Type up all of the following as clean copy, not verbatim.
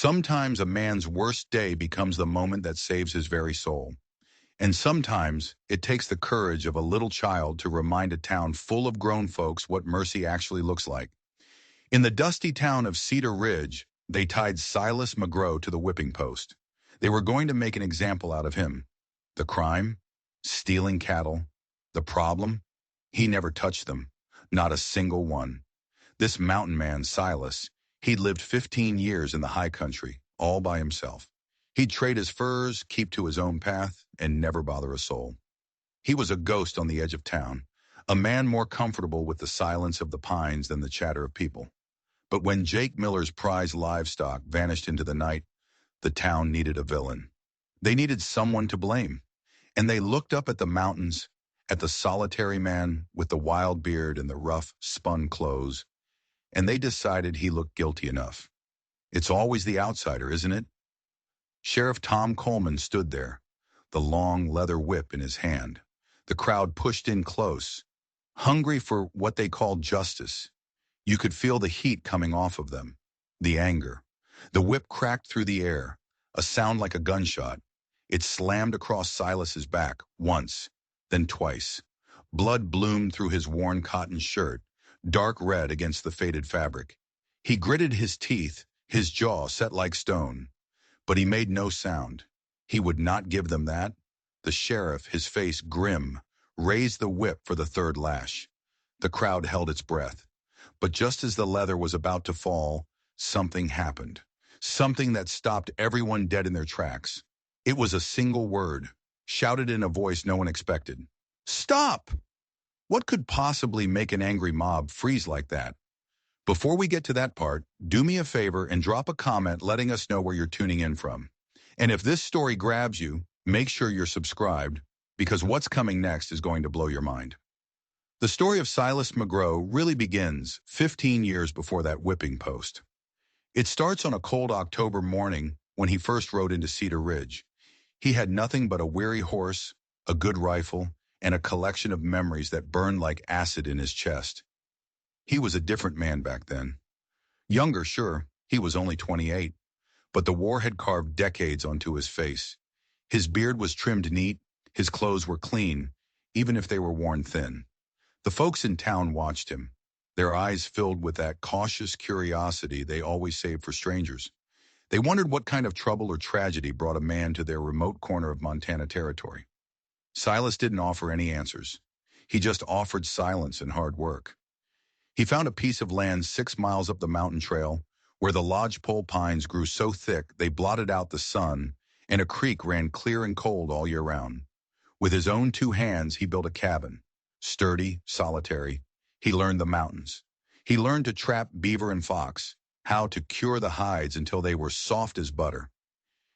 Sometimes a man's worst day becomes the moment that saves his very soul. And sometimes it takes the courage of a little child to remind a town full of grown folks what mercy actually looks like. In the dusty town of Cedar Ridge, they tied Silas McGrow to the whipping post. They were going to make an example out of him. The crime? Stealing cattle. The problem? He never touched them. Not a single one. This mountain man, Silas, he'd lived 15 years in the high country, all by himself. He'd trade his furs, keep to his own path, and never bother a soul. He was a ghost on the edge of town, a man more comfortable with the silence of the pines than the chatter of people. But when Jake Miller's prize livestock vanished into the night, the town needed a villain. They needed someone to blame. And they looked up at the mountains, at the solitary man with the wild beard and the rough, spun clothes, and they decided he looked guilty enough. It's always the outsider, isn't it? Sheriff Tom Coleman stood there, the long leather whip in his hand. The crowd pushed in close, hungry for what they called justice. You could feel the heat coming off of them, the anger. The whip cracked through the air, a sound like a gunshot. It slammed across Silas's back, once, then twice. Blood bloomed through his worn cotton shirt, dark red against the faded fabric. He gritted his teeth, his jaw set like stone. But he made no sound. He would not give them that. The sheriff, his face grim, raised the whip for the third lash. The crowd held its breath. But just as the leather was about to fall, something happened. Something that stopped everyone dead in their tracks. It was a single word, shouted in a voice no one expected. Stop! What could possibly make an angry mob freeze like that? Before we get to that part, do me a favor and drop a comment letting us know where you're tuning in from. And if this story grabs you, make sure you're subscribed, because what's coming next is going to blow your mind. The story of Silas McGrow really begins 15 years before that whipping post. It starts on a cold October morning when he first rode into Cedar Ridge. He had nothing but a weary horse, a good rifle, and a collection of memories that burned like acid in his chest. He was a different man back then. Younger, sure, he was only 28, but the war had carved decades onto his face. His beard was trimmed neat, his clothes were clean, even if they were worn thin. The folks in town watched him, their eyes filled with that cautious curiosity they always save for strangers. They wondered what kind of trouble or tragedy brought a man to their remote corner of Montana territory. Silas didn't offer any answers. He just offered silence and hard work. He found a piece of land 6 miles up the mountain trail where the lodgepole pines grew so thick they blotted out the sun, and a creek ran clear and cold all year round. With his own 2 hands, he built a cabin. Sturdy, solitary, he learned the mountains. He learned to trap beaver and fox, how to cure the hides until they were soft as butter.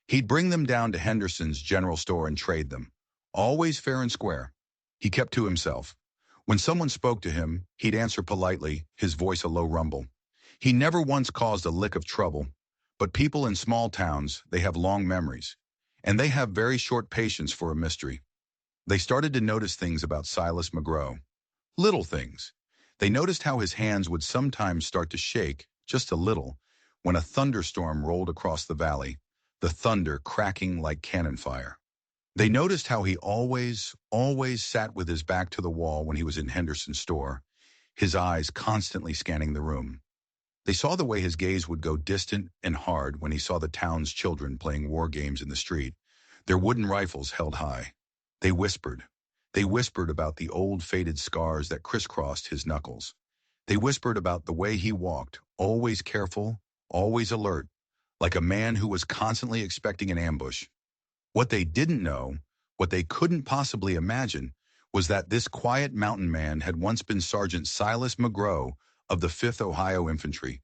He'd bring them down to Henderson's general store and trade them, always fair and square. He kept to himself. When someone spoke to him, he'd answer politely, his voice a low rumble. He never once caused a lick of trouble, but people in small towns, they have long memories, and they have very short patience for a mystery. They started to notice things about Silas McGrow. Little things. They noticed how his hands would sometimes start to shake, just a little, when a thunderstorm rolled across the valley, the thunder cracking like cannon fire. They noticed how he always sat with his back to the wall when he was in Henderson's store, his eyes constantly scanning the room. They saw the way his gaze would go distant and hard when he saw the town's children playing war games in the street, their wooden rifles held high. They whispered. They whispered about the old faded scars that crisscrossed his knuckles. They whispered about the way he walked, always careful, always alert, like a man who was constantly expecting an ambush. What they didn't know, what they couldn't possibly imagine, was that this quiet mountain man had once been Sergeant Silas McGrow of the 5th Ohio Infantry.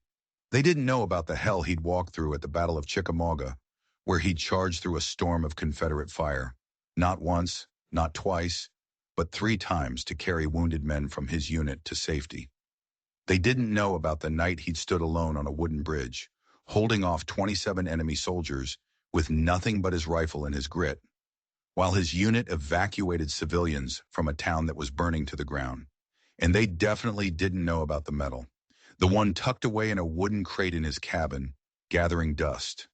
They didn't know about the hell he'd walked through at the Battle of Chickamauga, where he'd charged through a storm of Confederate fire. Not once, not twice, but 3 times to carry wounded men from his unit to safety. They didn't know about the night he'd stood alone on a wooden bridge, holding off 27 enemy soldiers with nothing but his rifle and his grit, while his unit evacuated civilians from a town that was burning to the ground. And they definitely didn't know about the medal, the one tucked away in a wooden crate in his cabin, gathering dust,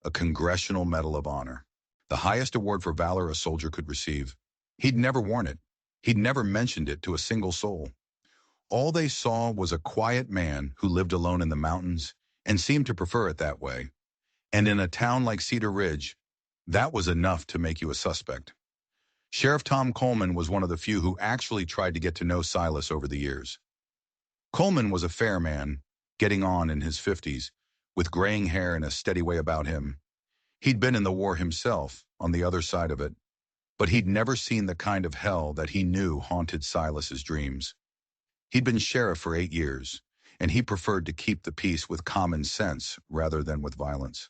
a Congressional Medal of Honor, the highest award for valor a soldier could receive. He'd never worn it. He'd never mentioned it to a single soul. All they saw was a quiet man who lived alone in the mountains and seemed to prefer it that way. And in a town like Cedar Ridge, that was enough to make you a suspect. Sheriff Tom Coleman was one of the few who actually tried to get to know Silas over the years. Coleman was a fair man, getting on in his 50s, with graying hair and a steady way about him. He'd been in the war himself, on the other side of it, but he'd never seen the kind of hell that he knew haunted Silas's dreams. He'd been sheriff for 8 years, and he preferred to keep the peace with common sense rather than with violence.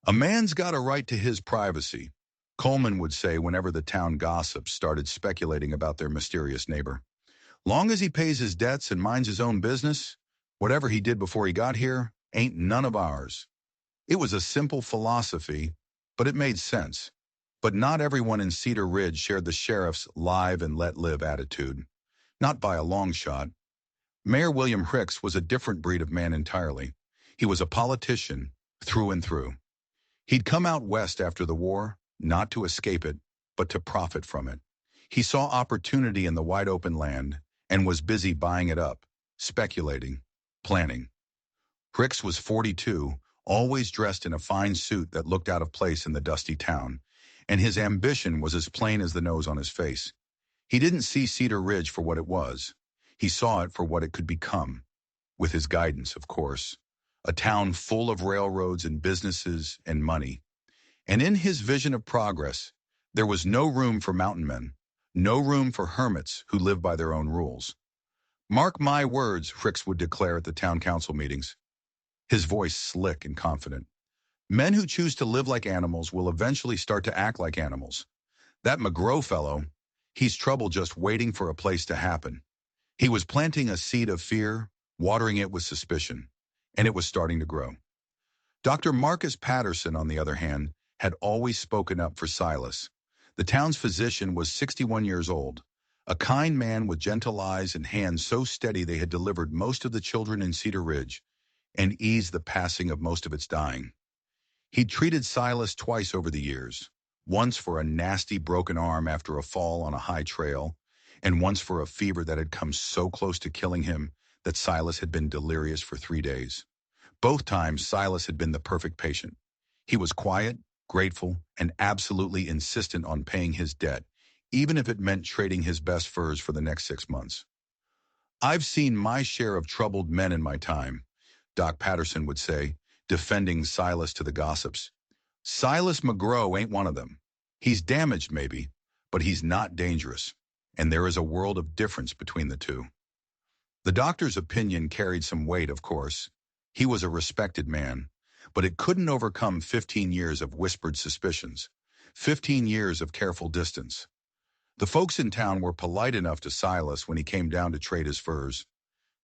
A man's got a right to his privacy, Coleman would say whenever the town gossips started speculating about their mysterious neighbor. Long as he pays his debts and minds his own business, whatever he did before he got here ain't none of ours. It was a simple philosophy, but it made sense. But not everyone in Cedar Ridge shared the sheriff's live and let live attitude. Not by a long shot. Mayor William Hicks was a different breed of man entirely. He was a politician, through and through. He'd come out west after the war, not to escape it, but to profit from it. He saw opportunity in the wide open land and was busy buying it up, speculating, planning. Hicks was 42, always dressed in a fine suit that looked out of place in the dusty town, and his ambition was as plain as the nose on his face. He didn't see Cedar Ridge for what it was. He saw it for what it could become, with his guidance, of course. A town full of railroads and businesses and money. And in his vision of progress, there was no room for mountain men, no room for hermits who live by their own rules. Mark my words, Hicks would declare at the town council meetings, his voice slick and confident. Men who choose to live like animals will eventually start to act like animals. That McGrow fellow, he's trouble just waiting for a place to happen. He was planting a seed of fear, watering it with suspicion, and it was starting to grow. Dr. Marcus Patterson, on the other hand, had always spoken up for Silas. The town's physician was 61 years old, a kind man with gentle eyes and hands so steady they had delivered most of the children in Cedar Ridge and eased the passing of most of its dying. He'd treated Silas twice over the years, once for a nasty broken arm after a fall on a high trail, and once for a fever that had come so close to killing him that Silas had been delirious for 3 days. Both times, Silas had been the perfect patient. He was quiet, grateful, and absolutely insistent on paying his debt, even if it meant trading his best furs for the next 6 months. I've seen my share of troubled men in my time, Doc Patterson would say, defending Silas to the gossips. Silas McGrow ain't one of them. He's damaged, maybe, but he's not dangerous, and there is a world of difference between the two. The doctor's opinion carried some weight, of course. He was a respected man, but it couldn't overcome 15 years of whispered suspicions, 15 years of careful distance. The folks in town were polite enough to Silas when he came down to trade his furs.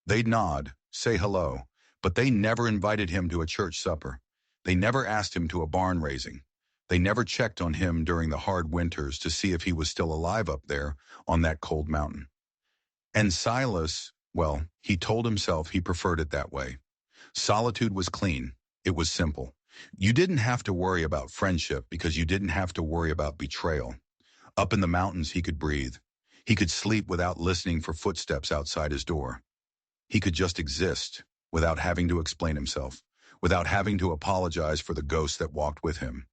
They'd nod, say hello, but they never invited him to a church supper. They never asked him to a barn raising. They never checked on him during the hard winters to see if he was still alive up there on that cold mountain. And Silas, well, he told himself he preferred it that way. Solitude was clean. It was simple. You didn't have to worry about friendship because you didn't have to worry about betrayal. Up in the mountains, he could breathe. He could sleep without listening for footsteps outside his door. He could just exist without having to explain himself, without having to apologize for the ghost that walked with him.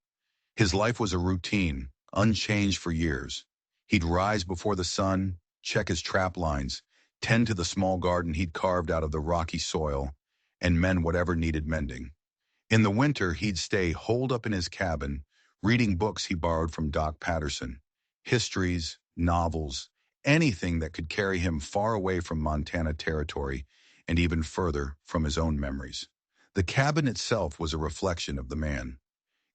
His life was a routine, unchanged for years. He'd rise before the sun, check his trap lines, tend to the small garden he'd carved out of the rocky soil, and mend whatever needed mending. In the winter, he'd stay holed up in his cabin, reading books he borrowed from Doc Patterson, histories, novels, anything that could carry him far away from Montana territory and even further from his own memories. The cabin itself was a reflection of the man.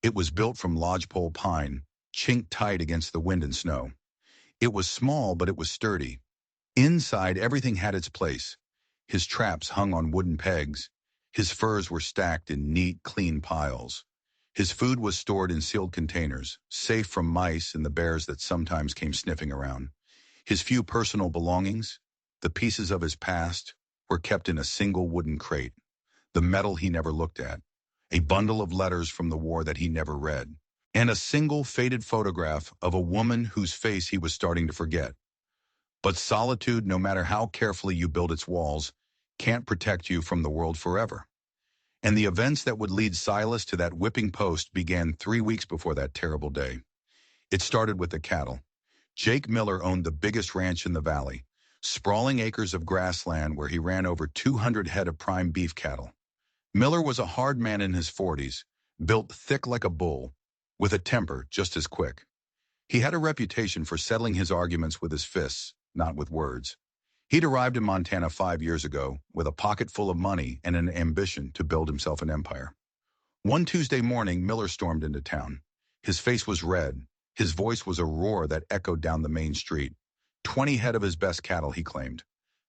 It was built from lodgepole pine, chinked tight against the wind and snow. It was small, but it was sturdy. Inside, everything had its place. His traps hung on wooden pegs. His furs were stacked in neat, clean piles. His food was stored in sealed containers, safe from mice and the bears that sometimes came sniffing around. His few personal belongings, the pieces of his past, were kept in a single wooden crate, the metal he never looked at. a bundle of letters from the war that he never read, and a single faded photograph of a woman whose face he was starting to forget. But solitude, no matter how carefully you build its walls, can't protect you from the world forever. And the events that would lead Silas to that whipping post began 3 weeks before that terrible day. It started with the cattle. Jake Miller owned the biggest ranch in the valley, sprawling acres of grassland where he ran over 200 head of prime beef cattle. Miller was a hard man in his 40s, built thick like a bull, with a temper just as quick. He had a reputation for settling his arguments with his fists, not with words. He'd arrived in Montana 5 years ago with a pocket full of money and an ambition to build himself an empire. One Tuesday morning, Miller stormed into town. His face was red. His voice was a roar that echoed down the main street. 20 head of his best cattle, he claimed.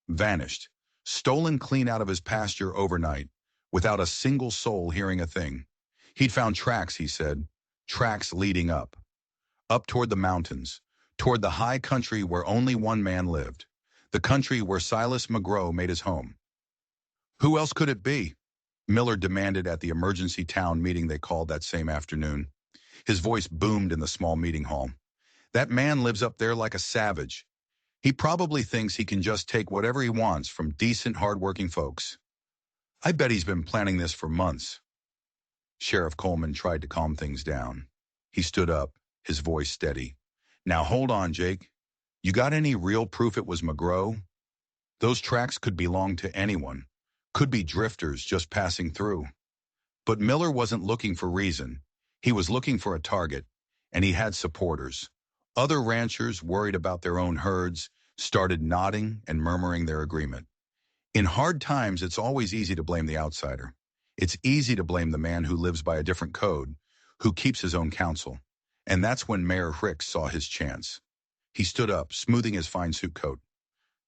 Vanished. Stolen clean out of his pasture overnight, without a single soul hearing a thing. He'd found tracks, he said. Tracks leading up. Up toward the mountains. Toward the high country where only one man lived. The country where Silas McGrow made his home. Who else could it be? Miller demanded at the emergency town meeting they called that same afternoon. His voice boomed in the small meeting hall. That man lives up there like a savage. He probably thinks he can just take whatever he wants from decent, hard-working folks. I bet he's been planning this for months. Sheriff Coleman tried to calm things down. He stood up, his voice steady. Now hold on, Jake. You got any real proof it was McGrow? Those tracks could belong to anyone. Could be drifters just passing through. But Miller wasn't looking for reason. He was looking for a target, and he had supporters. Other ranchers, worried about their own herds, started nodding and murmuring their agreement. In hard times, it's always easy to blame the outsider. It's easy to blame the man who lives by a different code, who keeps his own counsel. And that's when Mayor Hicks saw his chance. He stood up, smoothing his fine suit coat.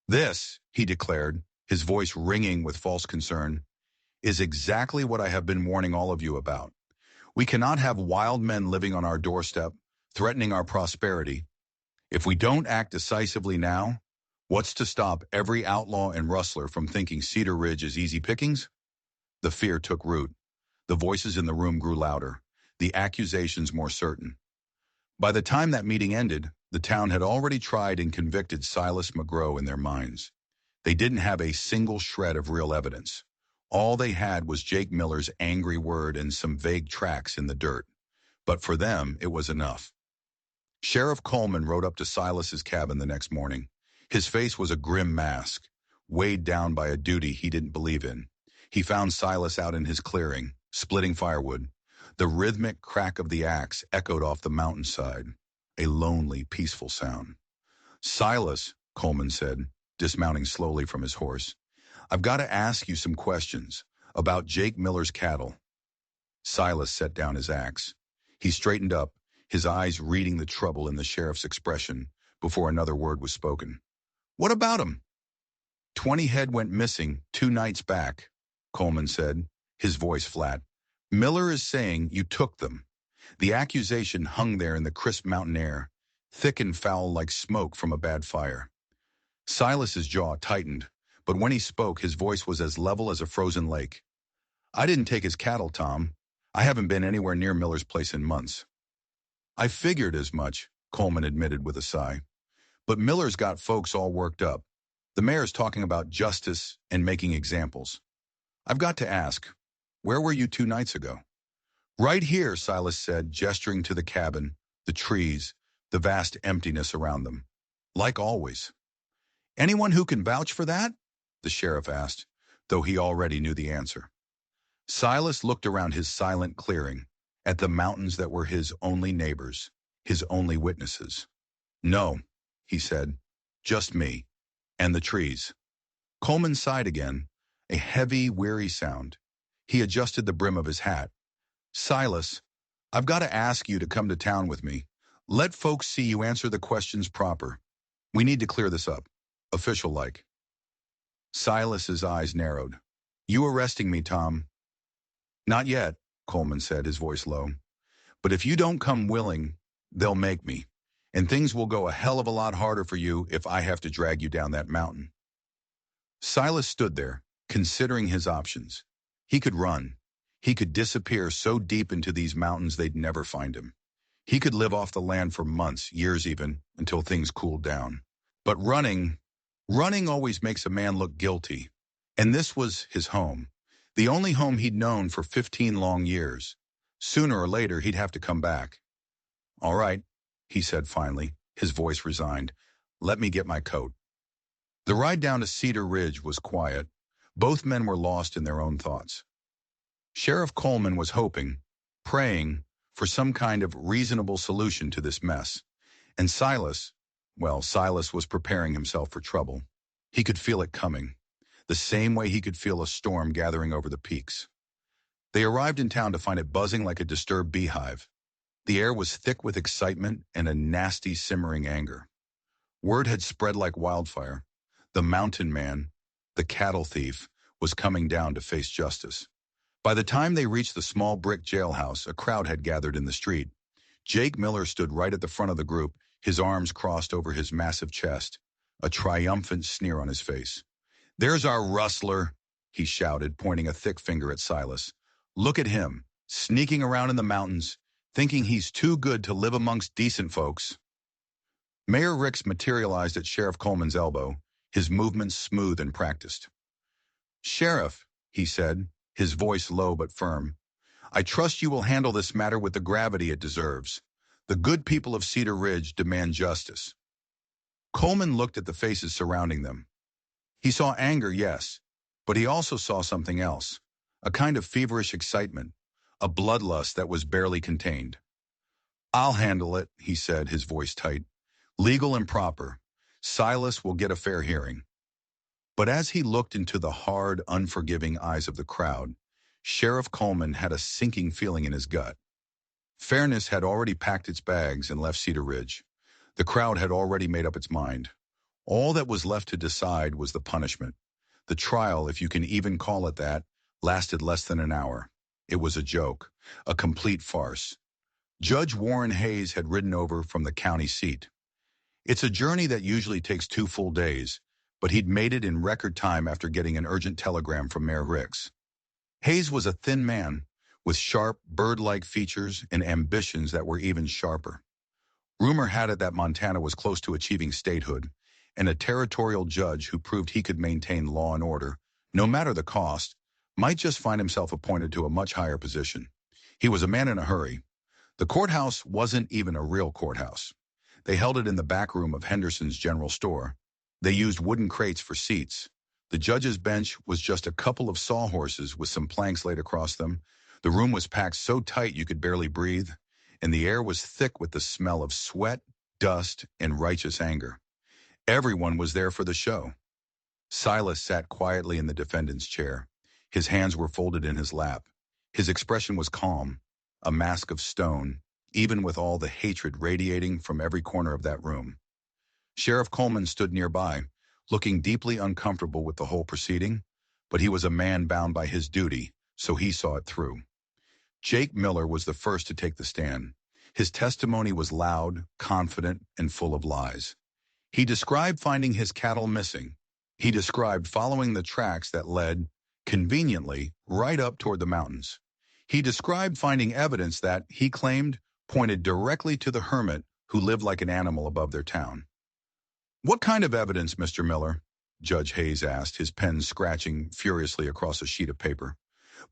This, he declared, his voice ringing with false concern, is exactly what I have been warning all of you about. We cannot have wild men living on our doorstep, threatening our prosperity. If we don't act decisively now, what's to stop every outlaw and rustler from thinking Cedar Ridge is easy pickings? The fear took root. The voices in the room grew louder, the accusations more certain. By the time that meeting ended, the town had already tried and convicted Silas McGrow in their minds. They didn't have a single shred of real evidence. All they had was Jake Miller's angry word and some vague tracks in the dirt. But for them, it was enough. Sheriff Coleman rode up to Silas's cabin the next morning. His face was a grim mask, weighed down by a duty he didn't believe in. He found Silas out in his clearing, splitting firewood. The rhythmic crack of the axe echoed off the mountainside, a lonely, peaceful sound. Silas, Coleman said, dismounting slowly from his horse, I've got to ask you some questions about Jake Miller's cattle. Silas set down his axe. He straightened up, his eyes reading the trouble in the sheriff's expression before another word was spoken. What about him? 20 head went missing 2 nights back, Coleman said, his voice flat. Miller is saying you took them. The accusation hung there in the crisp mountain air, thick and foul like smoke from a bad fire. Silas's jaw tightened, but when he spoke, his voice was as level as a frozen lake. I didn't take his cattle, Tom. I haven't been anywhere near Miller's place in months. I figured as much, Coleman admitted with a sigh. But Miller's got folks all worked up. The mayor's talking about justice and making examples. I've got to ask, where were you 2 nights ago? Right here, Silas said, gesturing to the cabin, the trees, the vast emptiness around them. Like always. Anyone who can vouch for that? The sheriff asked, though he already knew the answer. Silas looked around his silent clearing, at the mountains that were his only neighbors, his only witnesses. No, he said, just me, and the trees. Coleman sighed again, a heavy, weary sound. He adjusted the brim of his hat. Silas, I've got to ask you to come to town with me. Let folks see you answer the questions proper. We need to clear this up, official-like. Silas's eyes narrowed. You arresting me, Tom? Not yet, Coleman said, his voice low. But if you don't come willing, they'll make me. And things will go a hell of a lot harder for you if I have to drag you down that mountain. Silas stood there, considering his options. He could run. He could disappear so deep into these mountains they'd never find him. He could live off the land for months, years even, until things cooled down. But running always makes a man look guilty. And this was his home. The only home he'd known for 15 long years. Sooner or later, he'd have to come back. "All right," he said finally, his voice resigned. "Let me get my coat." The ride down to Cedar Ridge was quiet. Both men were lost in their own thoughts. Sheriff Coleman was hoping, praying, for some kind of reasonable solution to this mess. And Silas was preparing himself for trouble. He could feel it coming, the same way he could feel a storm gathering over the peaks. They arrived in town to find it buzzing like a disturbed beehive. The air was thick with excitement and a nasty simmering anger. Word had spread like wildfire. The mountain man, the cattle thief, was coming down to face justice. By the time they reached the small brick jailhouse, a crowd had gathered in the street. Jake Miller stood right at the front of the group, his arms crossed over his massive chest, a triumphant sneer on his face. "There's our rustler," he shouted, pointing a thick finger at Silas. "Look at him, sneaking around in the mountains, thinking he's too good to live amongst decent folks." Mayor Ricks materialized at Sheriff Coleman's elbow, his movements smooth and practiced. "Sheriff," he said, his voice low but firm, "I trust you will handle this matter with the gravity it deserves. The good people of Cedar Ridge demand justice." Coleman looked at the faces surrounding them. He saw anger, yes, but he also saw something else, a kind of feverish excitement, a bloodlust that was barely contained. "I'll handle it," he said, his voice tight. "Legal and proper. Silas will get a fair hearing." But as he looked into the hard, unforgiving eyes of the crowd, Sheriff Coleman had a sinking feeling in his gut. Fairness had already packed its bags and left Cedar Ridge. The crowd had already made up its mind. All that was left to decide was the punishment. The trial, if you can even call it that, lasted less than an hour. It was a joke, a complete farce. Judge Warren Hayes had ridden over from the county seat. It's a journey that usually takes 2 full days, but he'd made it in record time after getting an urgent telegram from Mayor Ricks. Hayes was a thin man, with sharp, bird-like features and ambitions that were even sharper. Rumor had it that Montana was close to achieving statehood, and a territorial judge who proved he could maintain law and order, no matter the cost, might just find himself appointed to a much higher position. He was a man in a hurry. The courthouse wasn't even a real courthouse. They held it in the back room of Henderson's general store. They used wooden crates for seats. The judge's bench was just a couple of sawhorses with some planks laid across them. The room was packed so tight you could barely breathe, and the air was thick with the smell of sweat, dust, and righteous anger. Everyone was there for the show. Silas sat quietly in the defendant's chair. His hands were folded in his lap. His expression was calm, a mask of stone, even with all the hatred radiating from every corner of that room. Sheriff Coleman stood nearby, looking deeply uncomfortable with the whole proceeding, but he was a man bound by his duty, so he saw it through. Jake Miller was the first to take the stand. His testimony was loud, confident, and full of lies. He described finding his cattle missing. He described following the tracks that led, conveniently, right up toward the mountains. He described finding evidence that, he claimed, pointed directly to the hermit who lived like an animal above their town. "What kind of evidence, Mr. Miller?" Judge Hayes asked, his pen scratching furiously across a sheet of paper.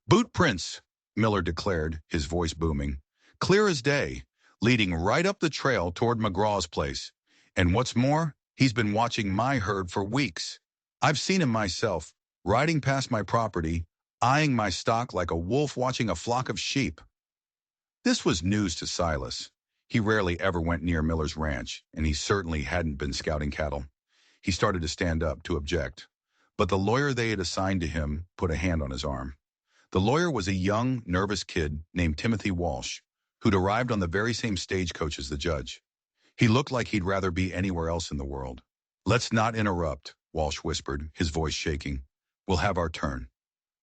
"Boot prints," Miller declared, his voice booming. "Clear as day, leading right up the trail toward McGraw's place. And what's more, he's been watching my herd for weeks. I've seen him myself, riding past my property, eyeing my stock like a wolf watching a flock of sheep." This was news to Silas. He rarely ever went near Miller's ranch, and he certainly hadn't been scouting cattle. He started to stand up, to object. But the lawyer they had assigned to him put a hand on his arm. The lawyer was a young, nervous kid named Timothy Walsh, who'd arrived on the very same stagecoach as the judge. He looked like he'd rather be anywhere else in the world. "Let's not interrupt," Walsh whispered, his voice shaking. "We'll have our turn."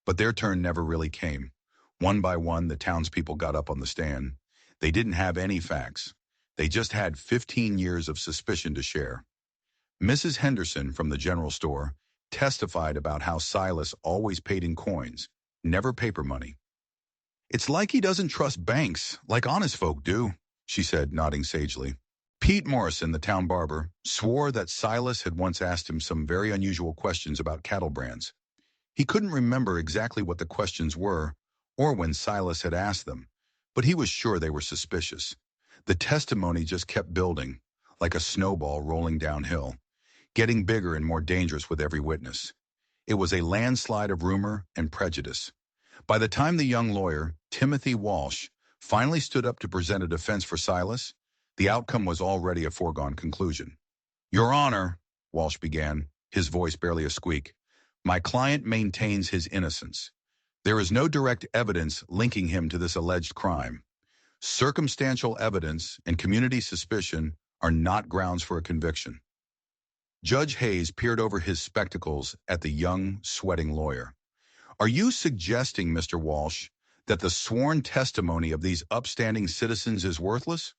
But their turn never really came. One by one, the townspeople got up on the stand. They didn't have any facts. They just had 15 years of suspicion to share. Mrs. Henderson from the general store testified about how Silas always paid in coins, never paper money. It's like he doesn't trust banks, like honest folk do, she said, nodding sagely. Pete Morrison, the town barber, swore that Silas had once asked him some very unusual questions about cattle brands. He couldn't remember exactly what the questions were, or when Silas had asked them, but he was sure they were suspicious. The testimony just kept building, like a snowball rolling downhill, getting bigger and more dangerous with every witness. It was a landslide of rumor and prejudice. By the time the young lawyer, Timothy Walsh, finally stood up to present a defense for Silas, the outcome was already a foregone conclusion. Your Honor, Walsh began, his voice barely a squeak, my client maintains his innocence. There is no direct evidence linking him to this alleged crime. Circumstantial evidence and community suspicion are not grounds for a conviction. Judge Hayes peered over his spectacles at the young, sweating lawyer. Are you suggesting, Mr. Walsh, that the sworn testimony of these upstanding citizens is worthless?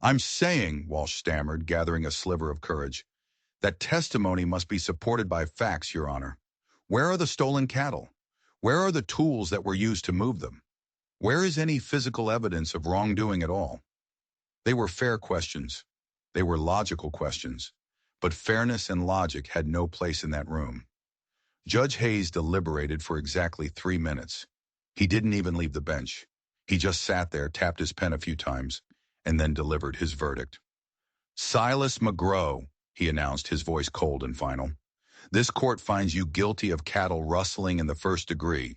I'm saying, Walsh stammered, gathering a sliver of courage, that testimony must be supported by facts, Your Honor. Where are the stolen cattle? Where are the tools that were used to move them? Where is any physical evidence of wrongdoing at all? They were fair questions. They were logical questions. But fairness and logic had no place in that room. Judge Hayes deliberated for exactly 3 minutes. He didn't even leave the bench. He just sat there, tapped his pen a few times, and then delivered his verdict. Silas McGrow, he announced, his voice cold and final. This court finds you guilty of cattle rustling in the first degree.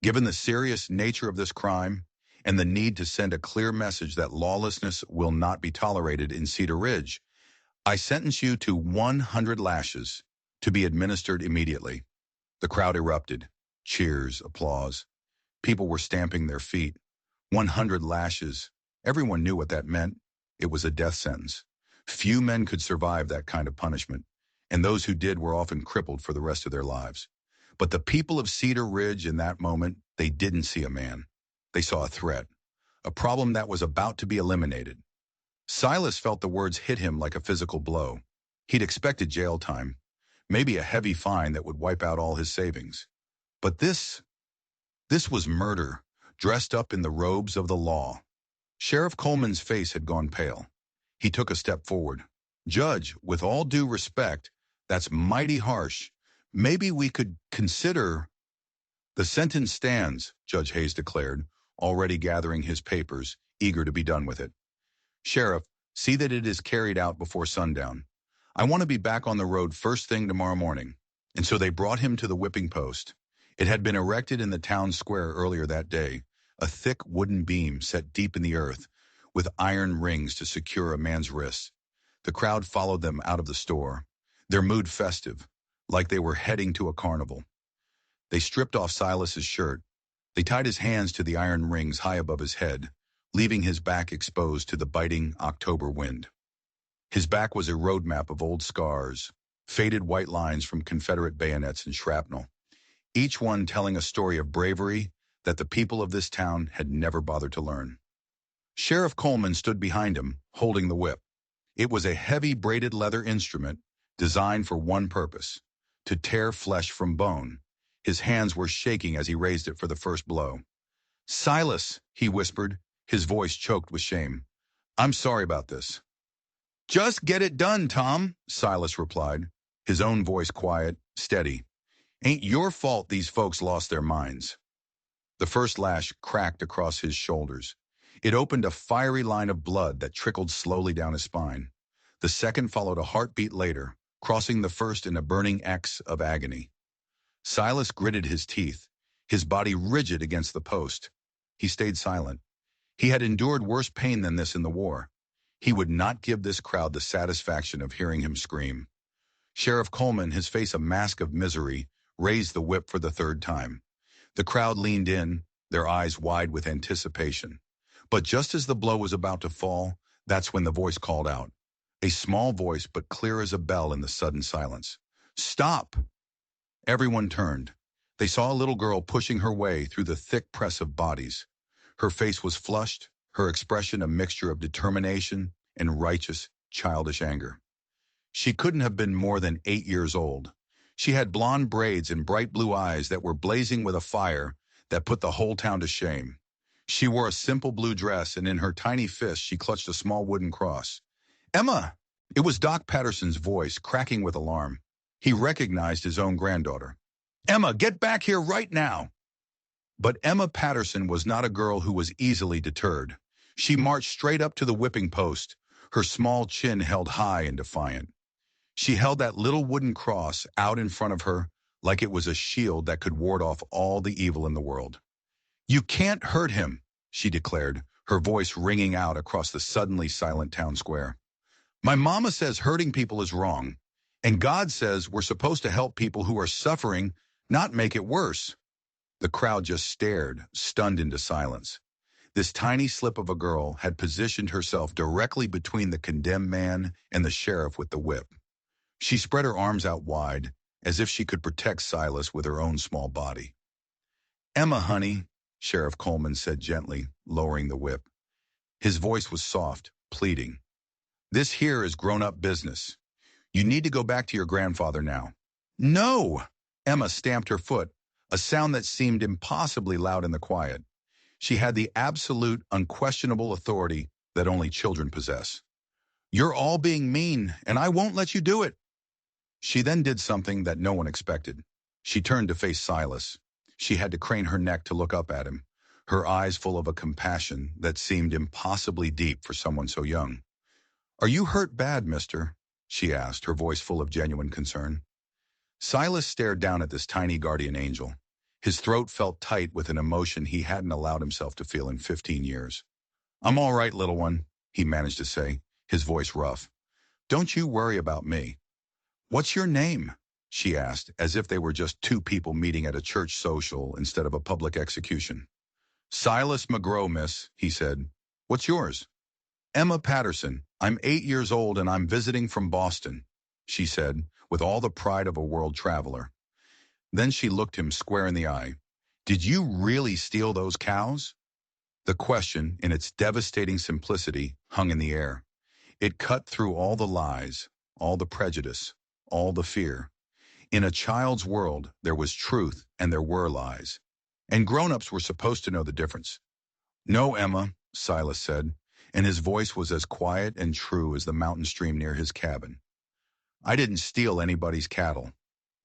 Given the serious nature of this crime and the need to send a clear message that lawlessness will not be tolerated in Cedar Ridge, I sentence you to 100 lashes to be administered immediately. The crowd erupted. Cheers, applause. People were stamping their feet. 100 lashes. Everyone knew what that meant. It was a death sentence. Few men could survive that kind of punishment, and those who did were often crippled for the rest of their lives. But the people of Cedar Ridge in that moment, they didn't see a man. They saw a threat, a problem that was about to be eliminated. Silas felt the words hit him like a physical blow. He'd expected jail time, maybe a heavy fine that would wipe out all his savings. But this was murder, dressed up in the robes of the law. Sheriff Coleman's face had gone pale. He took a step forward. Judge, with all due respect, that's mighty harsh. Maybe we could consider... The sentence stands, Judge Hayes declared, already gathering his papers, eager to be done with it. Sheriff, see that it is carried out before sundown. I want to be back on the road first thing tomorrow morning. And so they brought him to the whipping post. It had been erected in the town square earlier that day, a thick wooden beam set deep in the earth, with iron rings to secure a man's wrists. The crowd followed them out of the store, their mood festive, like they were heading to a carnival. They stripped off Silas's shirt. They tied his hands to the iron rings high above his head, leaving his back exposed to the biting October wind. His back was a road map of old scars, faded white lines from Confederate bayonets and shrapnel, each one telling a story of bravery that the people of this town had never bothered to learn. Sheriff Coleman stood behind him, holding the whip. It was a heavy braided leather instrument designed for one purpose, to tear flesh from bone. His hands were shaking as he raised it for the first blow. Silas, he whispered, his voice choked with shame. I'm sorry about this. Just get it done, Tom, Silas replied, his own voice quiet, steady. Ain't your fault these folks lost their minds. The first lash cracked across his shoulders. It opened a fiery line of blood that trickled slowly down his spine. The second followed a heartbeat later, crossing the first in a burning X of agony. Silas gritted his teeth, his body rigid against the post. He stayed silent. He had endured worse pain than this in the war. He would not give this crowd the satisfaction of hearing him scream. Sheriff Coleman, his face a mask of misery, raised the whip for the third time. The crowd leaned in, their eyes wide with anticipation. But just as the blow was about to fall, that's when the voice called out. A small voice, but clear as a bell in the sudden silence. Stop! Everyone turned. They saw a little girl pushing her way through the thick press of bodies. Her face was flushed, her expression a mixture of determination and righteous, childish anger. She couldn't have been more than 8 years old. She had blonde braids and bright blue eyes that were blazing with a fire that put the whole town to shame. She wore a simple blue dress, and in her tiny fist she clutched a small wooden cross. "Emma!" It was Doc Patterson's voice, cracking with alarm. He recognized his own granddaughter. "Emma, get back here right now!" But Emma Patterson was not a girl who was easily deterred. She marched straight up to the whipping post, her small chin held high and defiant. She held that little wooden cross out in front of her like it was a shield that could ward off all the evil in the world. "You can't hurt him," she declared, her voice ringing out across the suddenly silent town square. "My mama says hurting people is wrong, and God says we're supposed to help people who are suffering, not make it worse." The crowd just stared, stunned into silence. This tiny slip of a girl had positioned herself directly between the condemned man and the sheriff with the whip. She spread her arms out wide, as if she could protect Silas with her own small body. "Emma, honey," Sheriff Coleman said gently, lowering the whip. His voice was soft, pleading. "This here is grown-up business. You need to go back to your grandfather now." "No!" Emma stamped her foot, a sound that seemed impossibly loud in the quiet. She had the absolute, unquestionable authority that only children possess. "You're all being mean, and I won't let you do it." She then did something that no one expected. She turned to face Silas. She had to crane her neck to look up at him, her eyes full of a compassion that seemed impossibly deep for someone so young. "Are you hurt bad, mister?" she asked, her voice full of genuine concern. Silas stared down at this tiny guardian angel. His throat felt tight with an emotion he hadn't allowed himself to feel in 15 years. "I'm all right, little one," he managed to say, his voice rough. "Don't you worry about me." "What's your name?" she asked, as if they were just two people meeting at a church social instead of a public execution. "Silas McGraw, miss," he said. "What's yours?" "Emma Patterson. I'm 8 years old and I'm visiting from Boston," she said, with all the pride of a world traveler. Then she looked him square in the eye. "Did you really steal those cows?" The question, in its devastating simplicity, hung in the air. It cut through all the lies, all the prejudice, all the fear. In a child's world, there was truth and there were lies. And grown-ups were supposed to know the difference. "No, Emma," Silas said, and his voice was as quiet and true as the mountain stream near his cabin. "I didn't steal anybody's cattle."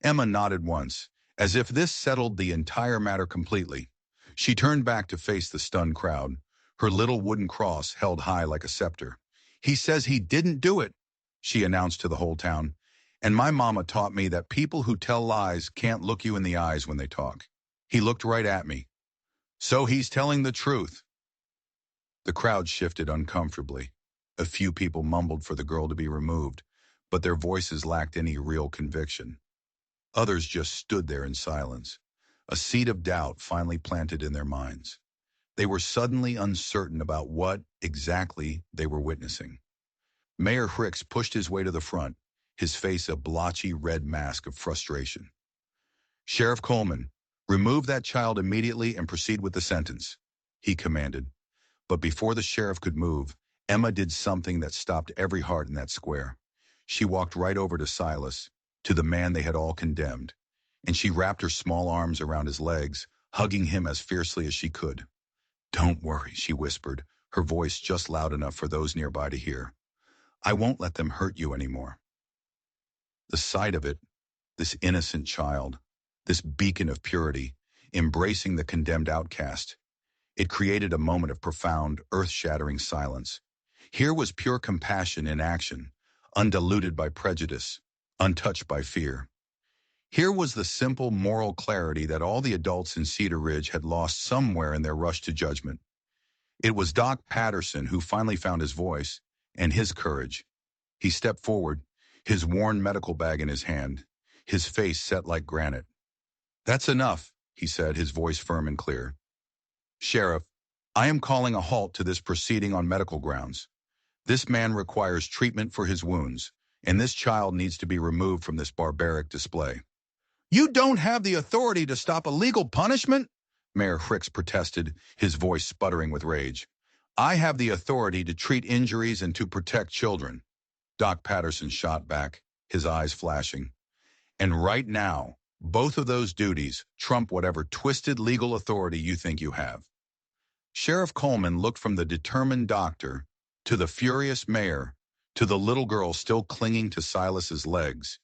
Emma nodded once, as if this settled the entire matter completely. She turned back to face the stunned crowd, her little wooden cross held high like a scepter. "He says he didn't do it," she announced to the whole town. "And my mama taught me that people who tell lies can't look you in the eyes when they talk." He looked right at me. "So he's telling the truth." The crowd shifted uncomfortably. A few people mumbled for the girl to be removed, but their voices lacked any real conviction. Others just stood there in silence, a seed of doubt finally planted in their minds. They were suddenly uncertain about what, exactly, they were witnessing. Mayor Hicks pushed his way to the front, his face a blotchy red mask of frustration. "Sheriff Coleman, remove that child immediately and proceed with the sentence," he commanded. But before the sheriff could move, Emma did something that stopped every heart in that square. She walked right over to Silas, to the man they had all condemned, and she wrapped her small arms around his legs, hugging him as fiercely as she could. "Don't worry," she whispered, her voice just loud enough for those nearby to hear. "I won't let them hurt you anymore." The sight of it, this innocent child, this beacon of purity, embracing the condemned outcast, it created a moment of profound, earth-shattering silence. Here was pure compassion in action, undiluted by prejudice, untouched by fear. Here was the simple moral clarity that all the adults in Cedar Ridge had lost somewhere in their rush to judgment. It was Doc Patterson who finally found his voice and his courage. He stepped forward, his worn medical bag in his hand, his face set like granite. "That's enough," he said, his voice firm and clear. "Sheriff, I am calling a halt to this proceeding on medical grounds. This man requires treatment for his wounds, and this child needs to be removed from this barbaric display." "You don't have the authority to stop a legal punishment," Mayor Hicks protested, his voice sputtering with rage. "I have the authority to treat injuries and to protect children," Doc Patterson shot back, his eyes flashing. "And right now, both of those duties trump whatever twisted legal authority you think you have." Sheriff Coleman looked from the determined doctor to the furious mayor to the little girl still clinging to Silas's legs.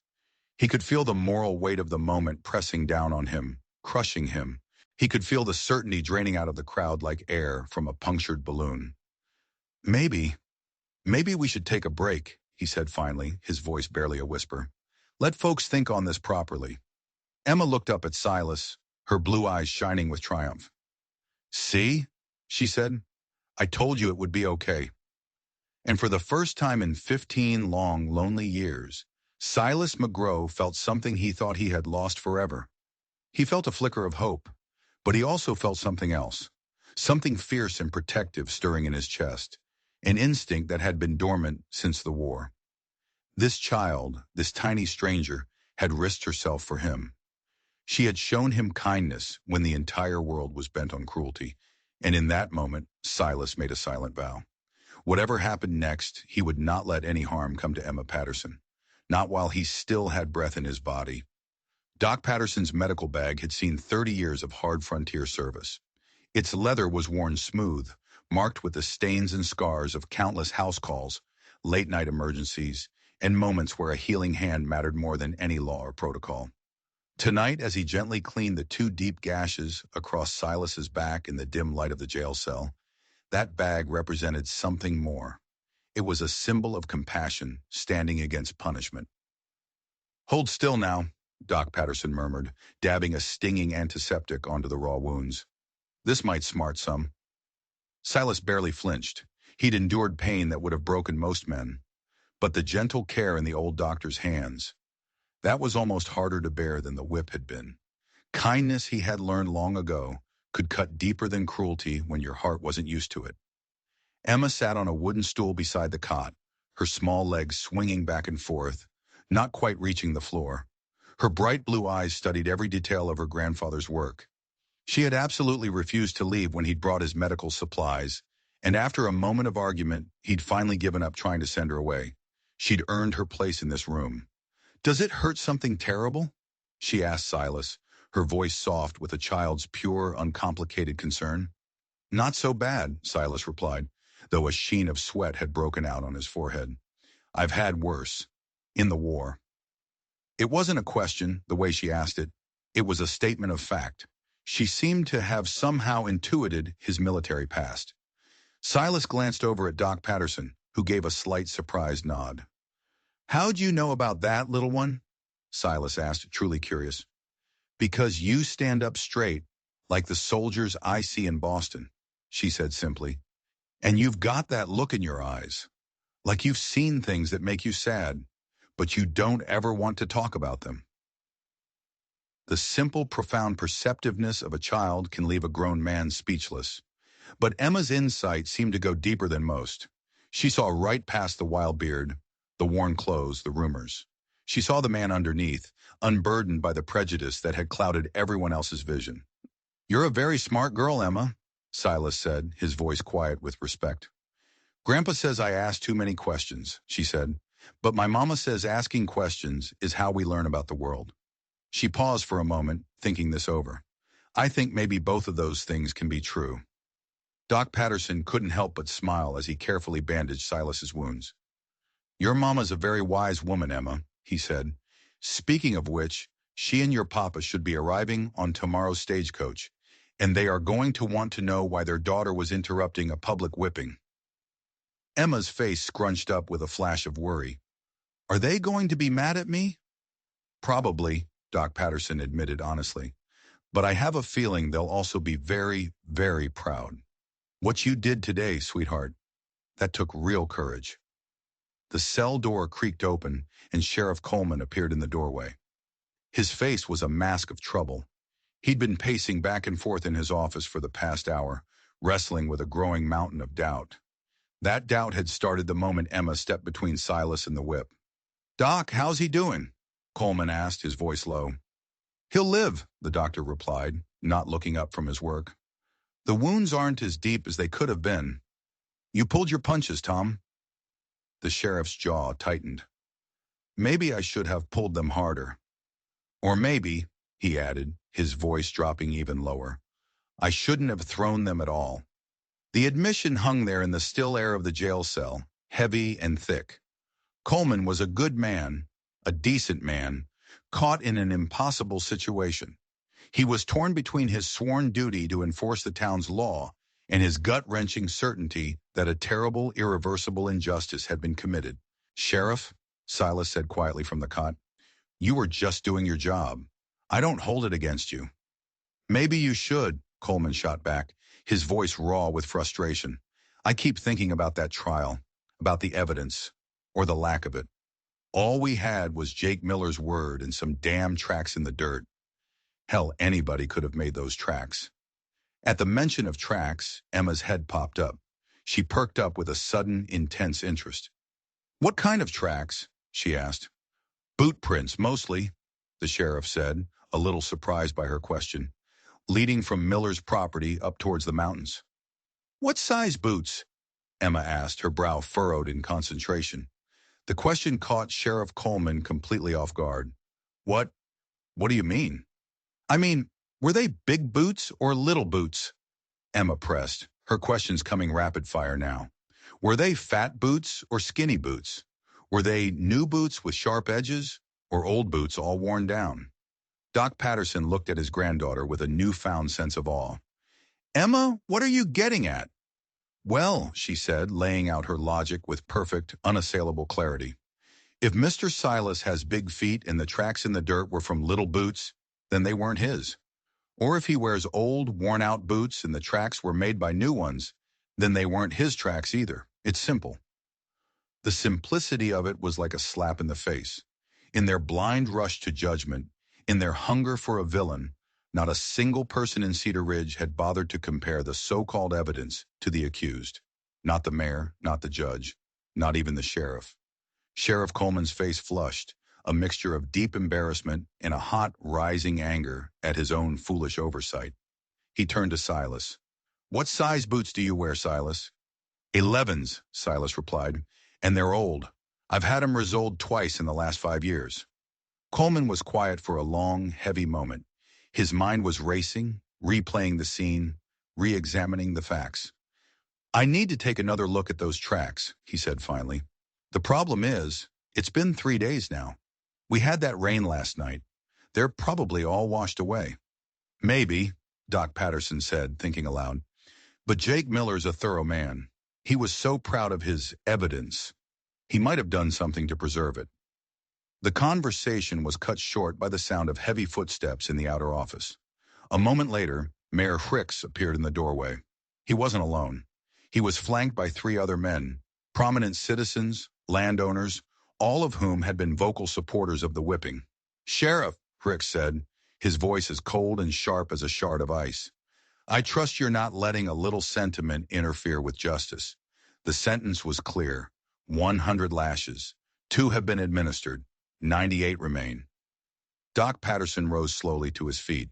He could feel the moral weight of the moment pressing down on him, crushing him. He could feel the certainty draining out of the crowd like air from a punctured balloon. Maybe, maybe we should take a break, he said finally, his voice barely a whisper. Let folks think on this properly. Emma looked up at Silas, her blue eyes shining with triumph. See, she said, I told you it would be okay. And for the first time in 15 long, lonely years, Silas McGraw felt something he thought he had lost forever. He felt a flicker of hope, but he also felt something else, something fierce and protective stirring in his chest, an instinct that had been dormant since the war. This child, this tiny stranger, had risked herself for him. She had shown him kindness when the entire world was bent on cruelty, and in that moment, Silas made a silent vow. Whatever happened next, he would not let any harm come to Emma Patterson, not while he still had breath in his body. Doc Patterson's medical bag had seen 30 years of hard frontier service. Its leather was worn smooth, marked with the stains and scars of countless house calls, late-night emergencies, and moments where a healing hand mattered more than any law or protocol. Tonight, as he gently cleaned the two deep gashes across Silas's back in the dim light of the jail cell, that bag represented something more. It was a symbol of compassion standing against punishment. Hold still now, Doc Patterson murmured, dabbing a stinging antiseptic onto the raw wounds. This might smart some. Silas barely flinched. He'd endured pain that would have broken most men. But the gentle care in the old doctor's hands, that was almost harder to bear than the whip had been. Kindness, he had learned long ago, could cut deeper than cruelty when your heart wasn't used to it. Emma sat on a wooden stool beside the cot, her small legs swinging back and forth, not quite reaching the floor. Her bright blue eyes studied every detail of her grandfather's work. She had absolutely refused to leave when he'd brought his medical supplies, and after a moment of argument, he'd finally given up trying to send her away. She'd earned her place in this room. Does it hurt something terrible? She asked Silas, her voice soft with a child's pure, uncomplicated concern. Not so bad, Silas replied, though a sheen of sweat had broken out on his forehead. I've had worse. In the war. It wasn't a question, the way she asked it. It was a statement of fact. She seemed to have somehow intuited his military past. Silas glanced over at Doc Patterson, who gave a slight surprised nod. How'd you know about that, little one? Silas asked, truly curious. Because you stand up straight, like the soldiers I see in Boston, she said simply. And you've got that look in your eyes, like you've seen things that make you sad, but you don't ever want to talk about them. The simple, profound perceptiveness of a child can leave a grown man speechless. But Emma's insight seemed to go deeper than most. She saw right past the wild beard, the worn clothes, the rumors. She saw the man underneath, unburdened by the prejudice that had clouded everyone else's vision. You're a very smart girl, Emma, Silas said, his voice quiet with respect. Grandpa says I ask too many questions, she said, but my mama says asking questions is how we learn about the world. She paused for a moment, thinking this over. I think maybe both of those things can be true. Doc Patterson couldn't help but smile as he carefully bandaged Silas's wounds. Your mama's a very wise woman, Emma, he said. Speaking of which, she and your papa should be arriving on tomorrow's stagecoach, and they are going to want to know why their daughter was interrupting a public whipping. Emma's face scrunched up with a flash of worry. Are they going to be mad at me? Probably, Doc Patterson admitted honestly. But I have a feeling they'll also be very, very proud. What you did today, sweetheart, that took real courage. The cell door creaked open, and Sheriff Coleman appeared in the doorway. His face was a mask of trouble. He'd been pacing back and forth in his office for the past hour, wrestling with a growing mountain of doubt. That doubt had started the moment Emma stepped between Silas and the whip. Doc, how's he doing? Coleman asked, his voice low. He'll live, the doctor replied, not looking up from his work. The wounds aren't as deep as they could have been. You pulled your punches, Tom. The sheriff's jaw tightened. Maybe I should have pulled them harder. Or maybe, he added, his voice dropping even lower, I shouldn't have thrown them at all. The admission hung there in the still air of the jail cell, heavy and thick. Coleman was a good man, a decent man, caught in an impossible situation. He was torn between his sworn duty to enforce the town's law and his gut-wrenching certainty that a terrible, irreversible injustice had been committed. "Sheriff," Silas said quietly from the cot, "you were just doing your job. I don't hold it against you." "Maybe you should," Coleman shot back, his voice raw with frustration. "I keep thinking about that trial, about the evidence, or the lack of it. All we had was Jake Miller's word and some damn tracks in the dirt. Hell, anybody could have made those tracks." At the mention of tracks, Emma's head popped up. She perked up with a sudden, intense interest. "What kind of tracks?" she asked. "Boot prints, mostly," the sheriff said, a little surprised by her question, "leading from Miller's property up towards the mountains." "What size boots?" Emma asked, her brow furrowed in concentration. The question caught Sheriff Coleman completely off guard. What do you mean?" "I mean, were they big boots or little boots?" Emma pressed, her questions coming rapid fire now. "Were they fat boots or skinny boots? Were they new boots with sharp edges or old boots all worn down?" Doc Patterson looked at his granddaughter with a newfound sense of awe. "Emma, what are you getting at?" "Well," she said, laying out her logic with perfect, unassailable clarity. "If Mr. Silas has big feet and the tracks in the dirt were from little boots, then they weren't his. Or if he wears old, worn-out boots and the tracks were made by new ones, then they weren't his tracks either. It's simple." The simplicity of it was like a slap in the face. In their blind rush to judgment, in their hunger for a villain, not a single person in Cedar Ridge had bothered to compare the so-called evidence to the accused. Not the mayor, not the judge, not even the sheriff. Sheriff Coleman's face flushed, a mixture of deep embarrassment and a hot, rising anger at his own foolish oversight. He turned to Silas. "What size boots do you wear, Silas?" "11s," Silas replied, "and they're old. I've had 'em resoled twice in the last 5 years." Coleman was quiet for a long, heavy moment. His mind was racing, replaying the scene, re-examining the facts. "I need to take another look at those tracks," he said finally. "The problem is, it's been 3 days now. We had that rain last night. They're probably all washed away." "Maybe," Doc Patterson said, thinking aloud. "But Jake Miller's a thorough man. He was so proud of his evidence. He might have done something to preserve it." The conversation was cut short by the sound of heavy footsteps in the outer office. A moment later, Mayor Hricks appeared in the doorway. He wasn't alone. He was flanked by 3 other men, prominent citizens, landowners, all of whom had been vocal supporters of the whipping. "Sheriff," Hricks said, his voice as cold and sharp as a shard of ice, "I trust you're not letting a little sentiment interfere with justice. The sentence was clear. 100 lashes. 2 have been administered. 98 remain." Doc Patterson rose slowly to his feet.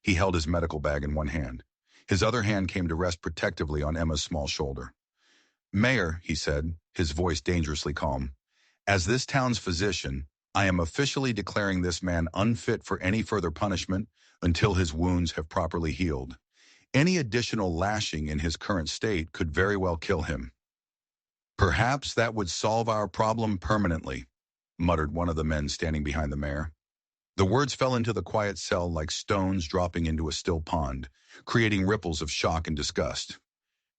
He held his medical bag in one hand. His other hand came to rest protectively on Emma's small shoulder. "Mayor," he said, his voice dangerously calm, "as this town's physician, I am officially declaring this man unfit for any further punishment until his wounds have properly healed. Any additional lashing in his current state could very well kill him." "Perhaps that would solve our problem permanently," muttered one of the men standing behind the mayor. The words fell into the quiet cell like stones dropping into a still pond, creating ripples of shock and disgust.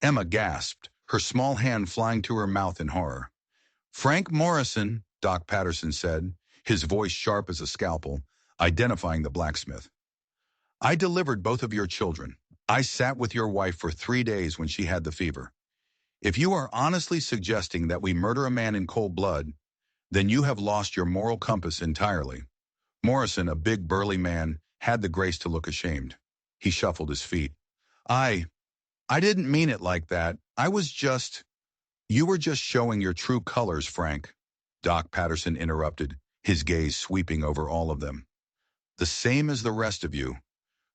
Emma gasped, her small hand flying to her mouth in horror. "Frank Morrison," Doc Patterson said, his voice sharp as a scalpel, identifying the blacksmith. "I delivered both of your children. I sat with your wife for 3 days when she had the fever. If you are honestly suggesting that we murder a man in cold blood, then you have lost your moral compass entirely." Morrison, a big burly man, had the grace to look ashamed. He shuffled his feet. I didn't mean it like that. I was just..." "You were just showing your true colors, Frank," Doc Patterson interrupted, his gaze sweeping over all of them. "The same as the rest of you.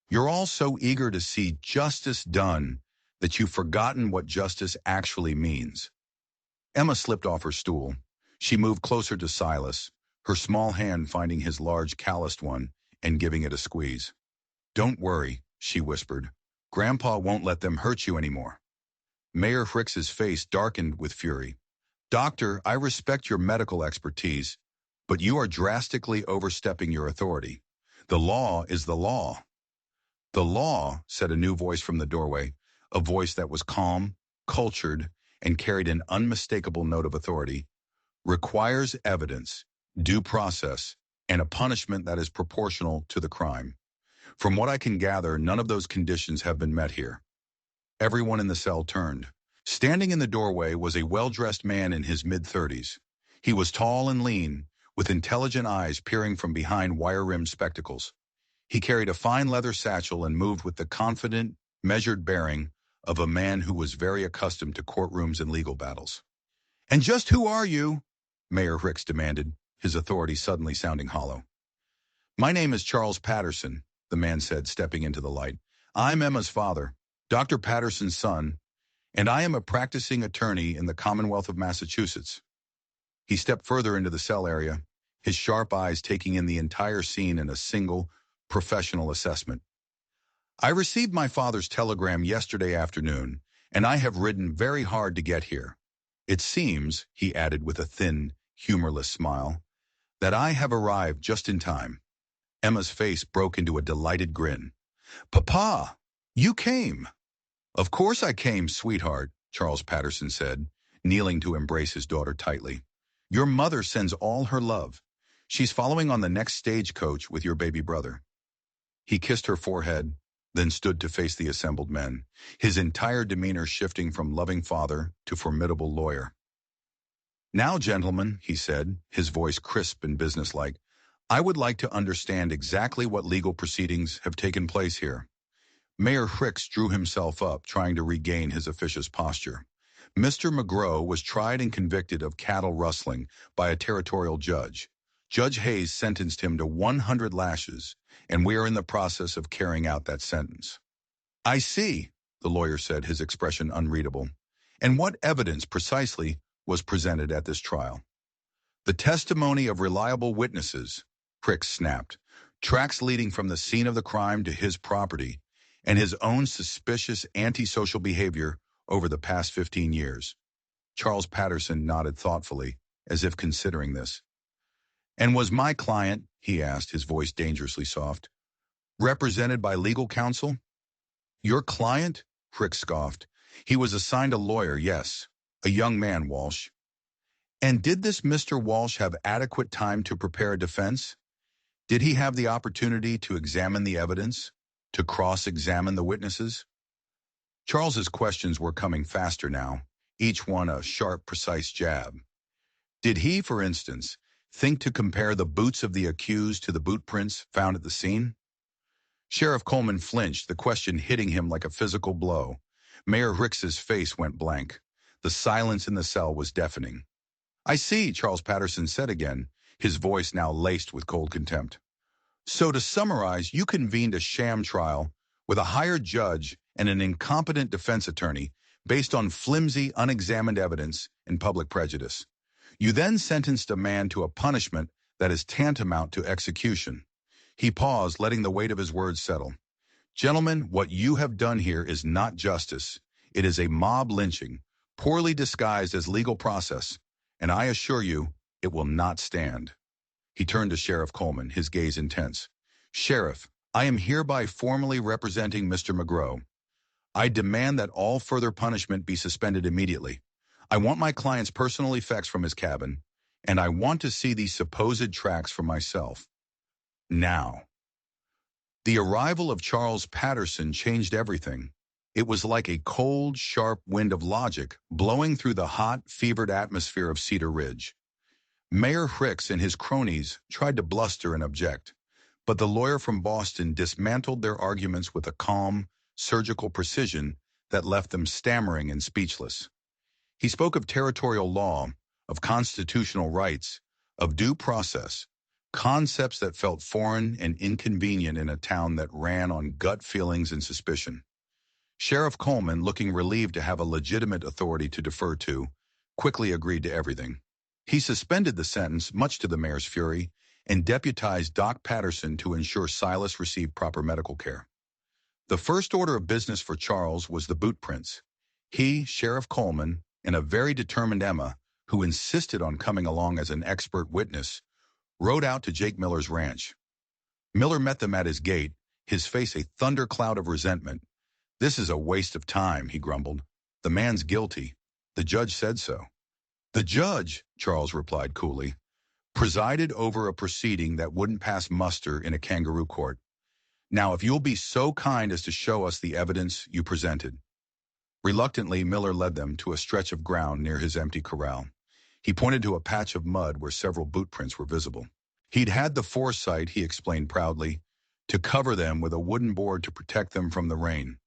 You're all so eager to see justice done that you've forgotten what justice actually means." Emma slipped off her stool. She moved closer to Silas, her small hand finding his large calloused one and giving it a squeeze. "Don't worry," she whispered. "Grandpa won't let them hurt you anymore." Mayor Fricks's face darkened with fury. Doctor, I respect your medical expertise, but you are drastically overstepping your authority. The law is the law. The law, said a new voice from the doorway, a voice that was calm, cultured, and carried an unmistakable note of authority, requires evidence, due process, and a punishment that is proportional to the crime. From what I can gather, none of those conditions have been met here. Everyone in the cell turned. Standing in the doorway was a well-dressed man in his mid-30s. He was tall and lean, with intelligent eyes peering from behind wire-rimmed spectacles. He carried a fine leather satchel and moved with the confident, measured bearing of a man who was very accustomed to courtrooms and legal battles. "And just who are you?" Mayor Ricks demanded, his authority suddenly sounding hollow. "My name is Charles Patterson," the man said, stepping into the light. "I'm Emma's father, Dr. Patterson's son, and I am a practicing attorney in the Commonwealth of Massachusetts." He stepped further into the cell area, his sharp eyes taking in the entire scene in a single, professional assessment. "I received my father's telegram yesterday afternoon, and I have ridden very hard to get here. It seems," he added with a thin, humorless smile, "that I have arrived just in time." Emma's face broke into a delighted grin. "Papa, you came." "Of course I came, sweetheart," Charles Patterson said, kneeling to embrace his daughter tightly. "Your mother sends all her love. She's following on the next stagecoach with your baby brother." He kissed her forehead, then stood to face the assembled men, his entire demeanor shifting from loving father to formidable lawyer. "Now, gentlemen," he said, his voice crisp and businesslike, "I would like to understand exactly what legal proceedings have taken place here." Mayor Ricks drew himself up, trying to regain his officious posture. "Mr. McGraw was tried and convicted of cattle rustling by a territorial judge. Judge Hayes sentenced him to 100 lashes, and we are in the process of carrying out that sentence." "I see," the lawyer said, his expression unreadable. "And what evidence precisely was presented at this trial?" "The testimony of reliable witnesses," Ricks snapped, "tracks leading from the scene of the crime to his property, and his own suspicious antisocial behavior over the past 15 years. Charles Patterson nodded thoughtfully, as if considering this. "And was my client," he asked, his voice dangerously soft, "represented by legal counsel?" "Your client?" Frick scoffed. "He was assigned a lawyer, yes. A young man, Walsh." "And did this Mr. Walsh have adequate time to prepare a defense? Did he have the opportunity to examine the evidence, to cross-examine the witnesses?" Charles's questions were coming faster now, each one a sharp, precise jab. Did he, for instance, think to compare the boots of the accused to the boot prints found at the scene? Sheriff Coleman flinched, the question hitting him like a physical blow. Mayor Ricks's face went blank. The silence in the cell was deafening. "I see," Charles Patterson said again, his voice now laced with cold contempt. "So to summarize, you convened a sham trial with a hired judge and an incompetent defense attorney based on flimsy, unexamined evidence and public prejudice. You then sentenced a man to a punishment that is tantamount to execution." He paused, letting the weight of his words settle. "Gentlemen, what you have done here is not justice. It is a mob lynching, poorly disguised as legal process, and I assure you, it will not stand." He turned to Sheriff Coleman, his gaze intense. "Sheriff, I am hereby formally representing Mr. McGraw. I demand that all further punishment be suspended immediately. I want my client's personal effects from his cabin, and I want to see these supposed tracks for myself. Now." The arrival of Charles Patterson changed everything. It was like a cold, sharp wind of logic blowing through the hot, fevered atmosphere of Cedar Ridge. Mayor Ricks and his cronies tried to bluster and object, but the lawyer from Boston dismantled their arguments with a calm, surgical precision that left them stammering and speechless. He spoke of territorial law, of constitutional rights, of due process, concepts that felt foreign and inconvenient in a town that ran on gut feelings and suspicion. Sheriff Coleman, looking relieved to have a legitimate authority to defer to, quickly agreed to everything. He suspended the sentence, much to the mayor's fury, and deputized Doc Patterson to ensure Silas received proper medical care. The first order of business for Charles was the boot prints. He, Sheriff Coleman, and a very determined Emma, who insisted on coming along as an expert witness, rode out to Jake Miller's ranch. Miller met them at his gate, his face a thundercloud of resentment. "This is a waste of time," he grumbled. "The man's guilty. The judge said so." "The judge," Charles replied coolly, "presided over a proceeding that wouldn't pass muster in a kangaroo court. Now, if you'll be so kind as to show us the evidence you presented." Reluctantly, Miller led them to a stretch of ground near his empty corral. He pointed to a patch of mud where several boot prints were visible. He'd had the foresight, he explained proudly, to cover them with a wooden board to protect them from the rain.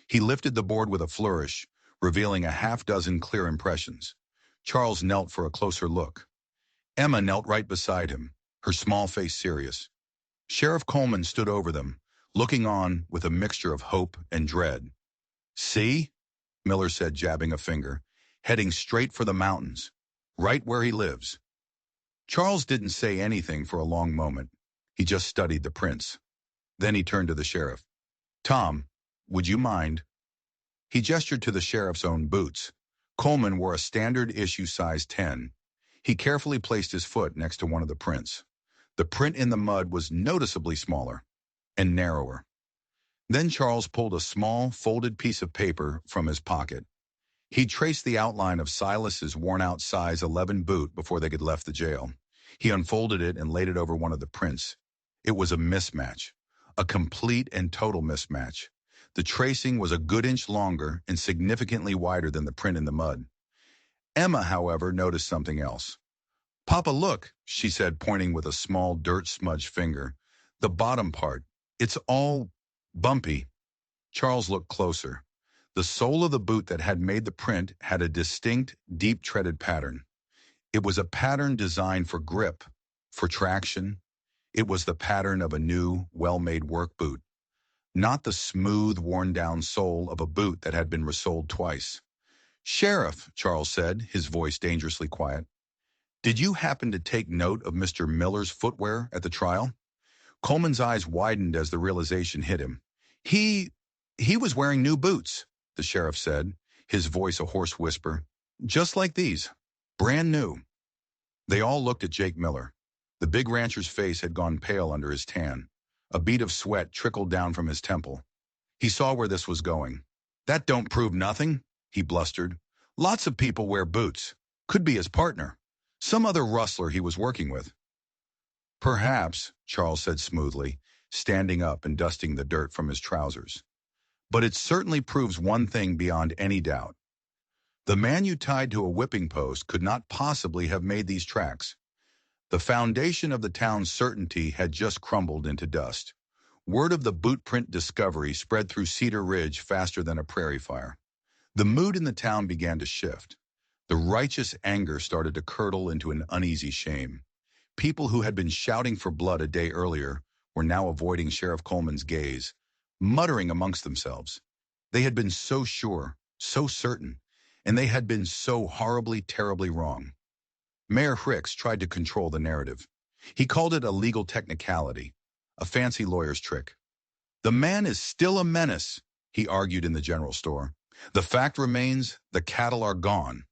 He lifted the board with a flourish, revealing a half-dozen clear impressions. Charles knelt for a closer look. Emma knelt right beside him, her small face serious. Sheriff Coleman stood over them, looking on with a mixture of hope and dread. "See?" Miller said, jabbing a finger, "heading straight for the mountains, right where he lives." Charles didn't say anything for a long moment. He just studied the prints. Then he turned to the sheriff. "Tom, would you mind?" He gestured to the sheriff's own boots. Coleman wore a standard issue size 10. He carefully placed his foot next to one of the prints. The print in the mud was noticeably smaller and narrower. Then Charles pulled a small, folded piece of paper from his pocket. He traced the outline of Silas's worn-out size 11 boot before they had left the jail. He unfolded it and laid it over one of the prints. It was a mismatch, a complete and total mismatch. The tracing was a good inch longer and significantly wider than the print in the mud. Emma, however, noticed something else. "Papa, look," she said, pointing with a small dirt-smudged finger. "The bottom part. It's all bumpy." Charles looked closer. The sole of the boot that had made the print had a distinct, deep-treaded pattern. It was a pattern designed for grip, for traction. It was the pattern of a new, well-made work boot, not the smooth, worn-down sole of a boot that had been resoled twice. "Sheriff," Charles said, his voice dangerously quiet, "did you happen to take note of Mr. Miller's footwear at the trial?" Coleman's eyes widened as the realization hit him. He was wearing new boots," the sheriff said, his voice a hoarse whisper. "Just like these. Brand new." They all looked at Jake Miller. The big rancher's face had gone pale under his tan. A bead of sweat trickled down from his temple. He saw where this was going. "That don't prove nothing," he blustered. "Lots of people wear boots. Could be his partner. Some other rustler he was working with." "Perhaps," Charles said smoothly, standing up and dusting the dirt from his trousers. "But it certainly proves one thing beyond any doubt. The man you tied to a whipping post could not possibly have made these tracks." The foundation of the town's certainty had just crumbled into dust. Word of the boot print discovery spread through Cedar Ridge faster than a prairie fire. The mood in the town began to shift. The righteous anger started to curdle into an uneasy shame. People who had been shouting for blood a day earlier were now avoiding Sheriff Coleman's gaze, muttering amongst themselves. They had been so sure, so certain, and they had been so horribly, terribly wrong. Mayor Hicks tried to control the narrative. He called it a legal technicality, a fancy lawyer's trick. "The man is still a menace," he argued in the general store. "The fact remains, the cattle are gone."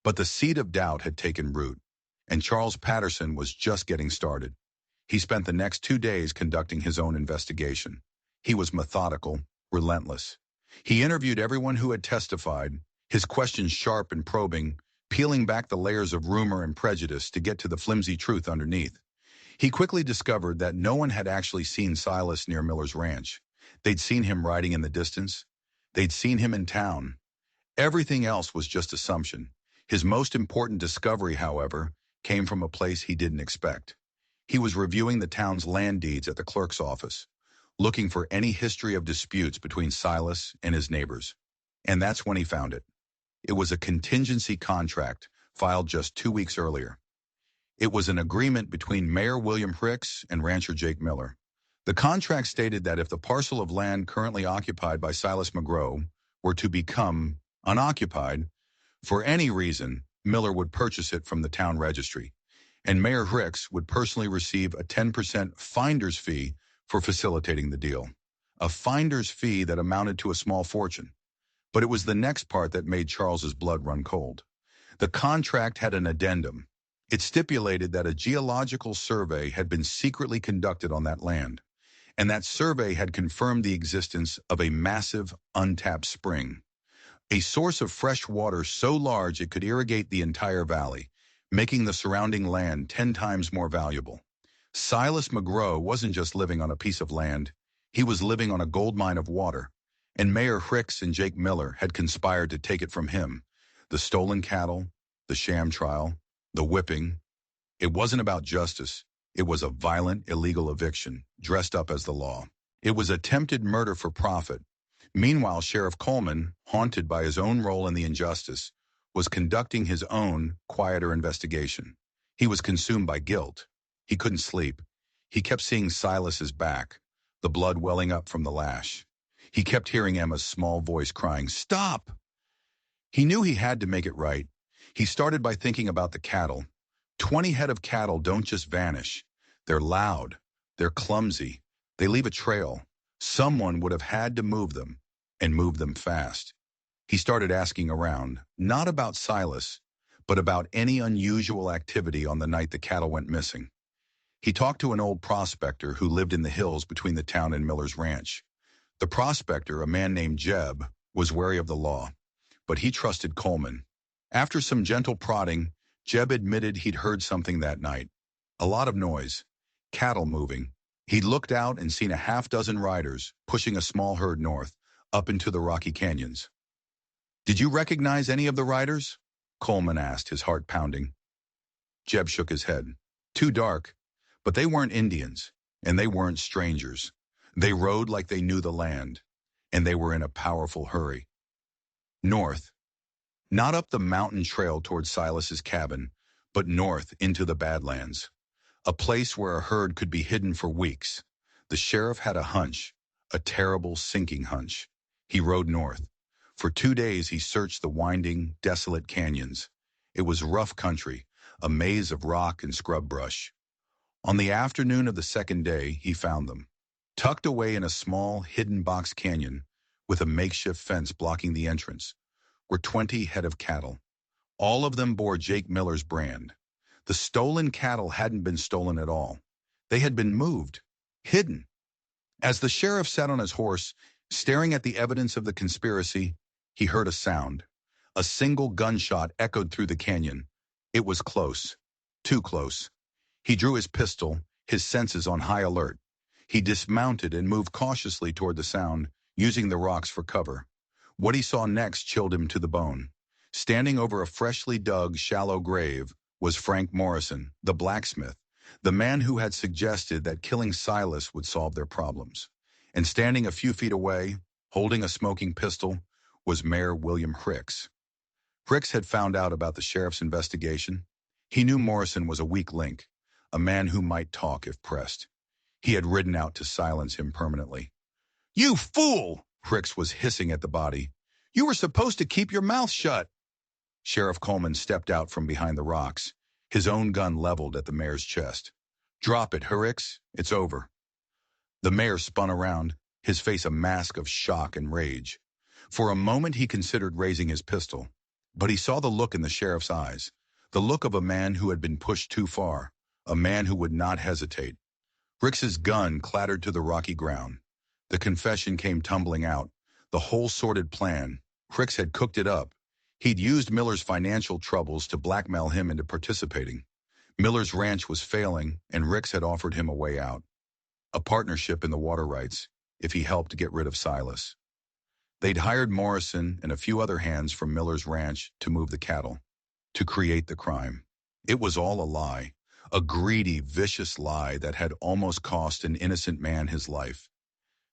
But the seed of doubt had taken root, and Charles Patterson was just getting started. He spent the next 2 days conducting his own investigation. He was methodical, relentless. He interviewed everyone who had testified, his questions sharp and probing, peeling back the layers of rumor and prejudice to get to the flimsy truth underneath. He quickly discovered that no one had actually seen Silas near Miller's ranch. They'd seen him riding in the distance. They'd seen him in town. Everything else was just assumption. His most important discovery, however, came from a place he didn't expect. He was reviewing the town's land deeds at the clerk's office, looking for any history of disputes between Silas and his neighbors. And that's when he found it. It was a contingency contract filed just 2 weeks earlier. It was an agreement between Mayor William Hicks and rancher Jake Miller. The contract stated that if the parcel of land currently occupied by Silas McGrow were to become unoccupied, for any reason, Miller would purchase it from the town registry, and Mayor Hicks would personally receive a 10% finder's fee for facilitating the deal. A finder's fee that amounted to a small fortune. But it was the next part that made Charles's blood run cold. The contract had an addendum. It stipulated that a geological survey had been secretly conducted on that land, and that survey had confirmed the existence of a massive, untapped spring, a source of fresh water so large it could irrigate the entire valley, making the surrounding land 10 times more valuable. Silas McGraw wasn't just living on a piece of land, he was living on a gold mine of water, and Mayor Hicks and Jake Miller had conspired to take it from him. The stolen cattle, the sham trial, the whipping. It wasn't about justice. It was a violent, illegal eviction, dressed up as the law. It was attempted murder for profit. Meanwhile, Sheriff Coleman, haunted by his own role in the injustice, was conducting his own, quieter investigation. He was consumed by guilt. He couldn't sleep. He kept seeing Silas's back, the blood welling up from the lash. He kept hearing Emma's small voice crying, "Stop!" He knew he had to make it right. He started by thinking about the cattle. 20 head of cattle don't just vanish. They're loud. They're clumsy. They leave a trail. Someone would have had to move them, and move them fast. He started asking around, not about Silas, but about any unusual activity on the night the cattle went missing. He talked to an old prospector who lived in the hills between the town and Miller's ranch. The prospector, a man named Jeb, was wary of the law, but he trusted Coleman. After some gentle prodding, Jeb admitted he'd heard something that night. A lot of noise. Cattle moving. He'd looked out and seen a half-dozen riders pushing a small herd north, up into the Rocky Canyons. "Did you recognize any of the riders?" Coleman asked, his heart pounding. Jeb shook his head. "Too dark. But they weren't Indians, and they weren't strangers. They rode like they knew the land, and they were in a powerful hurry. North. Not up the mountain trail toward Silas's cabin, but north into the Badlands. A place where a herd could be hidden for weeks. The sheriff had a hunch, a terrible, sinking hunch. He rode north. For 2 days he searched the winding, desolate canyons. It was rough country, a maze of rock and scrub brush. On the afternoon of the second day, he found them, tucked away in a small, hidden box canyon, with a makeshift fence blocking the entrance, were 20 head of cattle. All of them bore Jake Miller's brand. The stolen cattle hadn't been stolen at all. They had been moved, hidden. As the sheriff sat on his horse, staring at the evidence of the conspiracy, he heard a sound. A single gunshot echoed through the canyon. It was close, too close. He drew his pistol, his senses on high alert. He dismounted and moved cautiously toward the sound, using the rocks for cover. What he saw next chilled him to the bone. Standing over a freshly dug, shallow grave was Frank Morrison, the blacksmith, the man who had suggested that killing Silas would solve their problems. And standing a few feet away, holding a smoking pistol, was Mayor William Hicks. Hicks had found out about the sheriff's investigation. He knew Morrison was a weak link, a man who might talk if pressed. He had ridden out to silence him permanently. "You fool!" Hicks was hissing at the body. "You were supposed to keep your mouth shut." Sheriff Coleman stepped out from behind the rocks, his own gun leveled at the mayor's chest. "Drop it, Hicks. It's over." The mayor spun around, his face a mask of shock and rage. For a moment he considered raising his pistol, but he saw the look in the sheriff's eyes, the look of a man who had been pushed too far, a man who would not hesitate. Hicks's gun clattered to the rocky ground. The confession came tumbling out, the whole sordid plan. Hicks had cooked it up. He'd used Miller's financial troubles to blackmail him into participating. Miller's ranch was failing, and Hicks had offered him a way out. A partnership in the water rights, if he helped get rid of Silas. They'd hired Morrison and a few other hands from Miller's ranch to move the cattle, to create the crime. It was all a lie, a greedy, vicious lie that had almost cost an innocent man his life.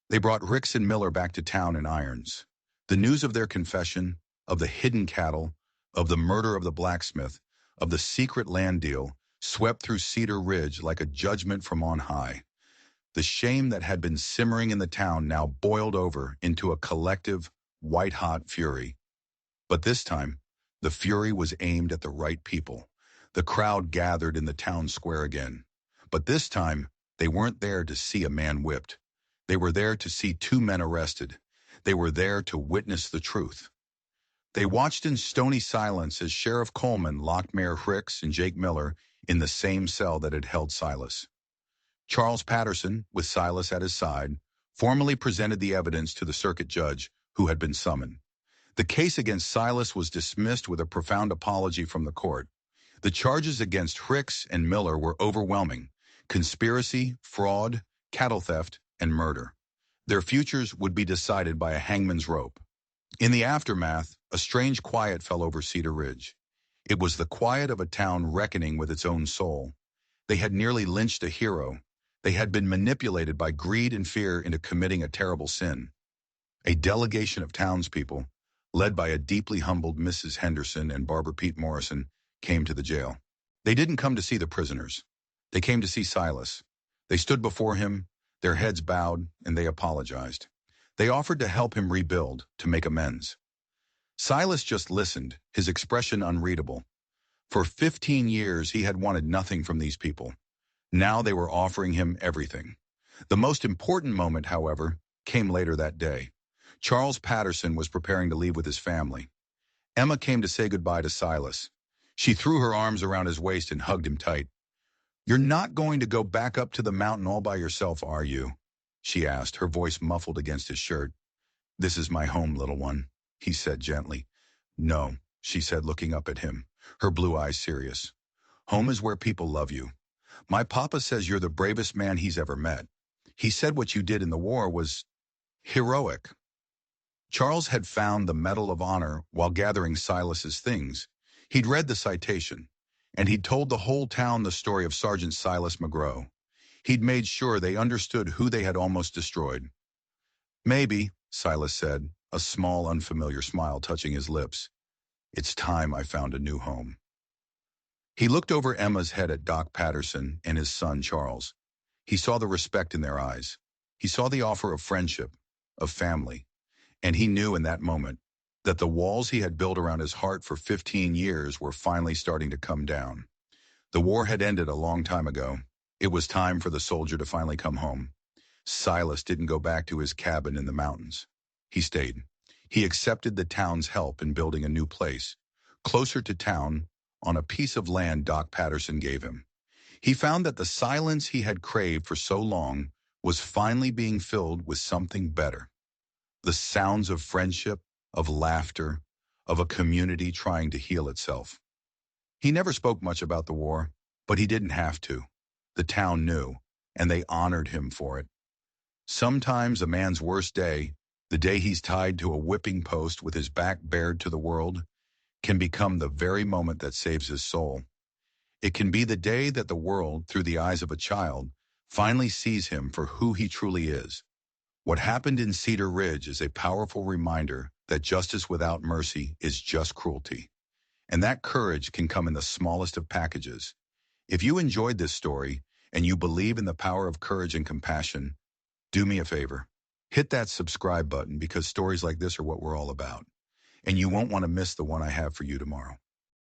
They brought Hicks and Miller back to town in irons. The news of their confession, of the hidden cattle, of the murder of the blacksmith, of the secret land deal, swept through Cedar Ridge like a judgment from on high. The shame that had been simmering in the town now boiled over into a collective, white-hot fury. But this time, the fury was aimed at the right people. The crowd gathered in the town square again. But this time, they weren't there to see a man whipped. They were there to see 2 men arrested. They were there to witness the truth. They watched in stony silence as Sheriff Coleman locked Mayor Hicks and Jake Miller in the same cell that had held Silas. Charles Patterson, with Silas at his side, formally presented the evidence to the circuit judge who had been summoned. The case against Silas was dismissed with a profound apology from the court. The charges against Hicks and Miller were overwhelming: conspiracy, fraud, cattle theft, and murder. Their futures would be decided by a hangman's rope. In the aftermath, a strange quiet fell over Cedar Ridge. It was the quiet of a town reckoning with its own soul. They had nearly lynched a hero. They had been manipulated by greed and fear into committing a terrible sin. A delegation of townspeople, led by a deeply humbled Mrs. Henderson and Barbara Pete Morrison, came to the jail. They didn't come to see the prisoners. They came to see Silas. They stood before him, their heads bowed, and they apologized. They offered to help him rebuild, to make amends. Silas just listened, his expression unreadable. For 15 years, he had wanted nothing from these people. Now they were offering him everything. The most important moment, however, came later that day. Charles Patterson was preparing to leave with his family. Emma came to say goodbye to Silas. She threw her arms around his waist and hugged him tight. "You're not going to go back up to the mountain all by yourself, are you?" she asked, her voice muffled against his shirt. "This is my home, little one," he said gently. "No," she said, looking up at him, her blue eyes serious. "Home is where people love you. My papa says you're the bravest man he's ever met. He said what you did in the war was heroic." Charles had found the Medal of Honor while gathering Silas's things. He'd read the citation, and he'd told the whole town the story of Sergeant Silas McGraw. He'd made sure they understood who they had almost destroyed. "Maybe," Silas said, a small, unfamiliar smile touching his lips. "It's time I found a new home." He looked over Emma's head at Doc Patterson and his son Charles. He saw the respect in their eyes. He saw the offer of friendship, of family. And he knew in that moment that the walls he had built around his heart for 15 years were finally starting to come down. The war had ended a long time ago. It was time for the soldier to finally come home. Silas didn't go back to his cabin in the mountains. He stayed. He accepted the town's help in building a new place, closer to town, on a piece of land Doc Patterson gave him. He found that the silence he had craved for so long was finally being filled with something better. The sounds of friendship, of laughter, of a community trying to heal itself. He never spoke much about the war, but he didn't have to. The town knew, and they honored him for it. Sometimes a man's worst day, the day he's tied to a whipping post with his back bared to the world, can become the very moment that saves his soul. It can be the day that the world, through the eyes of a child, finally sees him for who he truly is. What happened in Cedar Ridge is a powerful reminder that justice without mercy is just cruelty. And that courage can come in the smallest of packages. If you enjoyed this story and you believe in the power of courage and compassion, do me a favor. Hit that subscribe button, because stories like this are what we're all about. And you won't want to miss the one I have for you tomorrow.